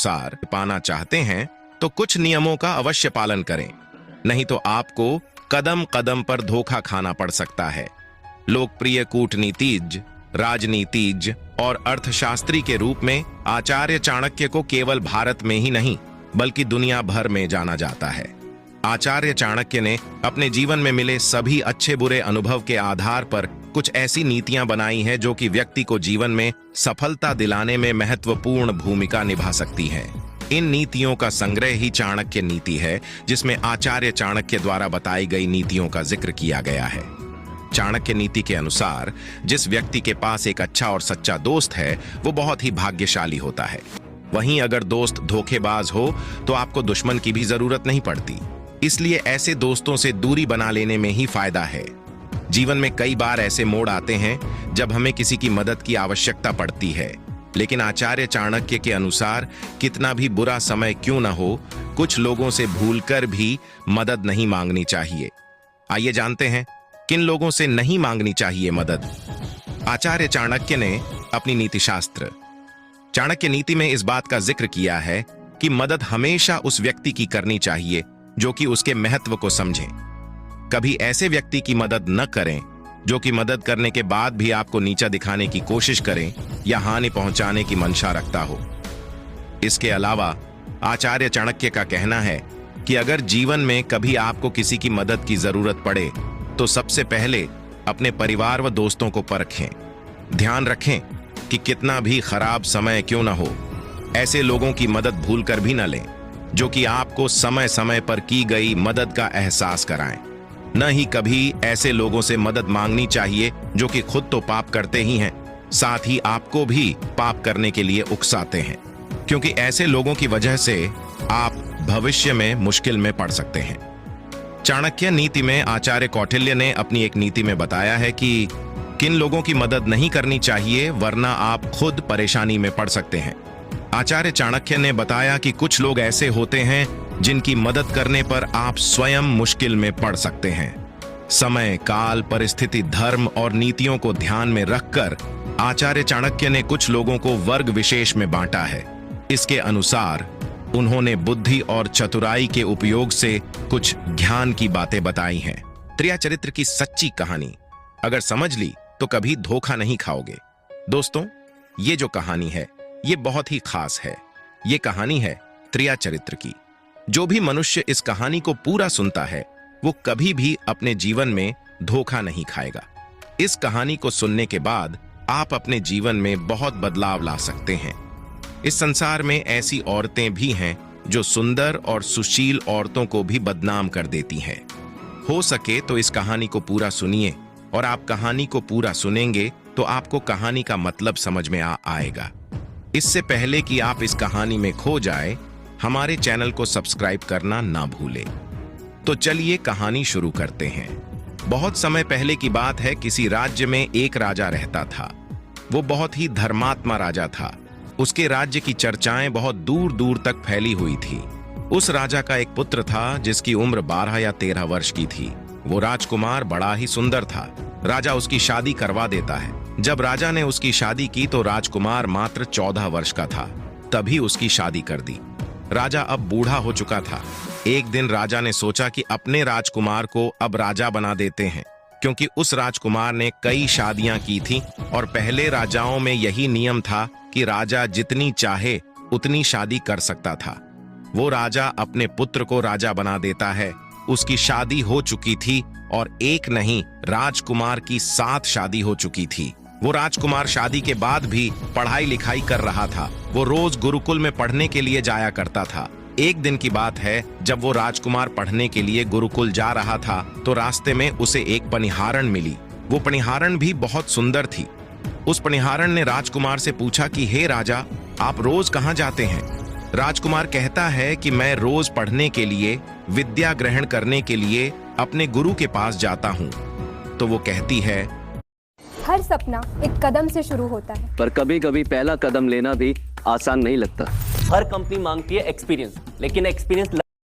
अनुसार पाना चाहते हैं तो कुछ नियमों का अवश्य पालन करें, नहीं तो आपको कदम कदम पर धोखा खाना पड़ सकता है। लोकप्रिय कूटनीतिज्ञ, राजनीतिज्ञ और अर्थशास्त्री के रूप में आचार्य चाणक्य को केवल भारत में ही नहीं बल्कि दुनिया भर में जाना जाता है। आचार्य चाणक्य ने अपने जीवन में मिले सभी अच्छे बुरे अनुभव के आधार पर कुछ ऐसी नीतियां बनाई हैं जो कि व्यक्ति को जीवन में सफलता दिलाने में महत्वपूर्ण भूमिका निभा सकती हैं। इन नीतियों का संग्रह ही चाणक्य नीति है, जिसमें आचार्य चाणक्य द्वारा बताई गई नीतियों का जिक्र किया गया है। चाणक्य नीति के अनुसार जिस व्यक्ति के पास एक अच्छा और सच्चा दोस्त है वो बहुत ही भाग्यशाली होता है। वहीं अगर दोस्त धोखेबाज हो तो आपको दुश्मन की भी जरूरत नहीं पड़ती। इसलिए ऐसे दोस्तों से दूरी बना लेने में ही फायदा है। जीवन में कई बार ऐसे मोड़ आते हैं जब हमें किसी की मदद की आवश्यकता पड़ती है, लेकिन आचार्य चाणक्य के अनुसार कितना भी बुरा समय क्यों न हो, कुछ लोगों से भूलकर भी मदद नहीं मांगनी चाहिए। आइए जानते हैं किन लोगों से नहीं मांगनी चाहिए मदद। आचार्य चाणक्य ने अपनी नीति शास्त्र चाणक्य नीति में इस बात का जिक्र किया है कि मदद हमेशा उस व्यक्ति की करनी चाहिए जो कि उसके महत्व को समझे। कभी ऐसे व्यक्ति की मदद न करें जो कि मदद करने के बाद भी आपको नीचा दिखाने की कोशिश करें या हानि पहुंचाने की मंशा रखता हो। इसके अलावा आचार्य चाणक्य का कहना है कि अगर जीवन में कभी आपको किसी की मदद की जरूरत पड़े तो सबसे पहले अपने परिवार व दोस्तों को परखें। ध्यान रखें कि कितना भी खराब समय क्यों न हो, ऐसे लोगों की मदद भूलकर भी न लें जो कि आपको समय समय पर की गई मदद का एहसास कराएं। न ही कभी ऐसे लोगों से मदद मांगनी चाहिए जो कि खुद तो पाप करते ही हैं, साथ ही आपको भी पाप करने के लिए उकसाते हैं, क्योंकि ऐसे लोगों की वजह से आप भविष्य में मुश्किल में पड़ सकते हैं। चाणक्य नीति में आचार्य कौटिल्य ने अपनी एक नीति में बताया है कि किन लोगों की मदद नहीं करनी चाहिए, वरना आप खुद परेशानी में पड़ सकते हैं। आचार्य चाणक्य ने बताया कि कुछ लोग ऐसे होते हैं जिनकी मदद करने पर आप स्वयं मुश्किल में पड़ सकते हैं। समय, काल, परिस्थिति, धर्म और नीतियों को ध्यान में रखकर आचार्य चाणक्य ने कुछ लोगों को वर्ग विशेष में बांटा है। इसके अनुसार उन्होंने बुद्धि और चतुराई के उपयोग से कुछ ज्ञान की बातें बताई हैं। त्रिया चरित्र की सच्ची कहानी अगर समझ ली तो कभी धोखा नहीं खाओगे। दोस्तों, ये जो कहानी है ये बहुत ही खास है। ये कहानी है त्रिया चरित्र की। जो भी मनुष्य इस कहानी को पूरा सुनता है वो कभी भी अपने जीवन में धोखा नहीं खाएगा। इस कहानी को सुनने के बाद आप अपने जीवन में बहुत बदलाव ला सकते हैं। इस संसार में ऐसी औरतें भी हैं जो सुंदर और सुशील औरतों को भी बदनाम कर देती हैं। हो सके तो इस कहानी को पूरा सुनिए, और आप कहानी को पूरा सुनेंगे तो आपको कहानी का मतलब समझ में आएगा। इससे पहले कि आप इस कहानी में खो जाए, हमारे चैनल को सब्सक्राइब करना ना भूलें। तो चलिए कहानी शुरू करते हैं। बहुत समय पहले की बात है। किसी राज्य में एक राजा रहता था। वो बहुत ही धर्मात्मा राजा था। उसके राज्य की चर्चाएं बहुत दूर दूर तक फैली हुई थी। उस राजा का एक पुत्र था जिसकी उम्र 12 या 13 वर्ष की थी। वो राजकुमार बड़ा ही सुंदर था। राजा उसकी शादी करवा देता है। जब राजा ने उसकी शादी की तो राजकुमार मात्र 14 वर्ष का था। तभी उसकी शादी कर दी। राजा अब बूढ़ा हो चुका था। एक दिन राजा ने सोचा कि अपने राजकुमार को अब राजा बना देते हैं, क्योंकि उस राजकुमार ने कई शादियां की थी और पहले राजाओं में यही नियम था कि राजा जितनी चाहे उतनी शादी कर सकता था। वो राजा अपने पुत्र को राजा बना देता है। उसकी शादी हो चुकी थी और एक नहीं, राजकुमार की 7 शादी हो चुकी थी। वो राजकुमार शादी के बाद भी पढ़ाई लिखाई कर रहा था। वो रोज गुरुकुल में पढ़ने के लिए जाया करता था। एक दिन की बात है, जब वो राजकुमार पढ़ने के लिए गुरुकुल जा रहा था तो रास्ते में उसे एक पनिहारण मिली। वो पनिहारण भी बहुत सुंदर थी। उस पनिहारण ने राजकुमार से पूछा कि हे राजा, आप रोज कहाँ जाते हैं? राजकुमार कहता है कि मैं रोज पढ़ने के लिए, विद्या ग्रहण करने के लिए अपने गुरु के पास जाता हूँ। तो वो कहती है, हर सपना एक कदम से शुरू होता है, पर कभी कभी पहला कदम लेना भी आसान नहीं लगता। हर कंपनी मांगती है एक्सपीरियंस, लेकिन एक्सपीरियंस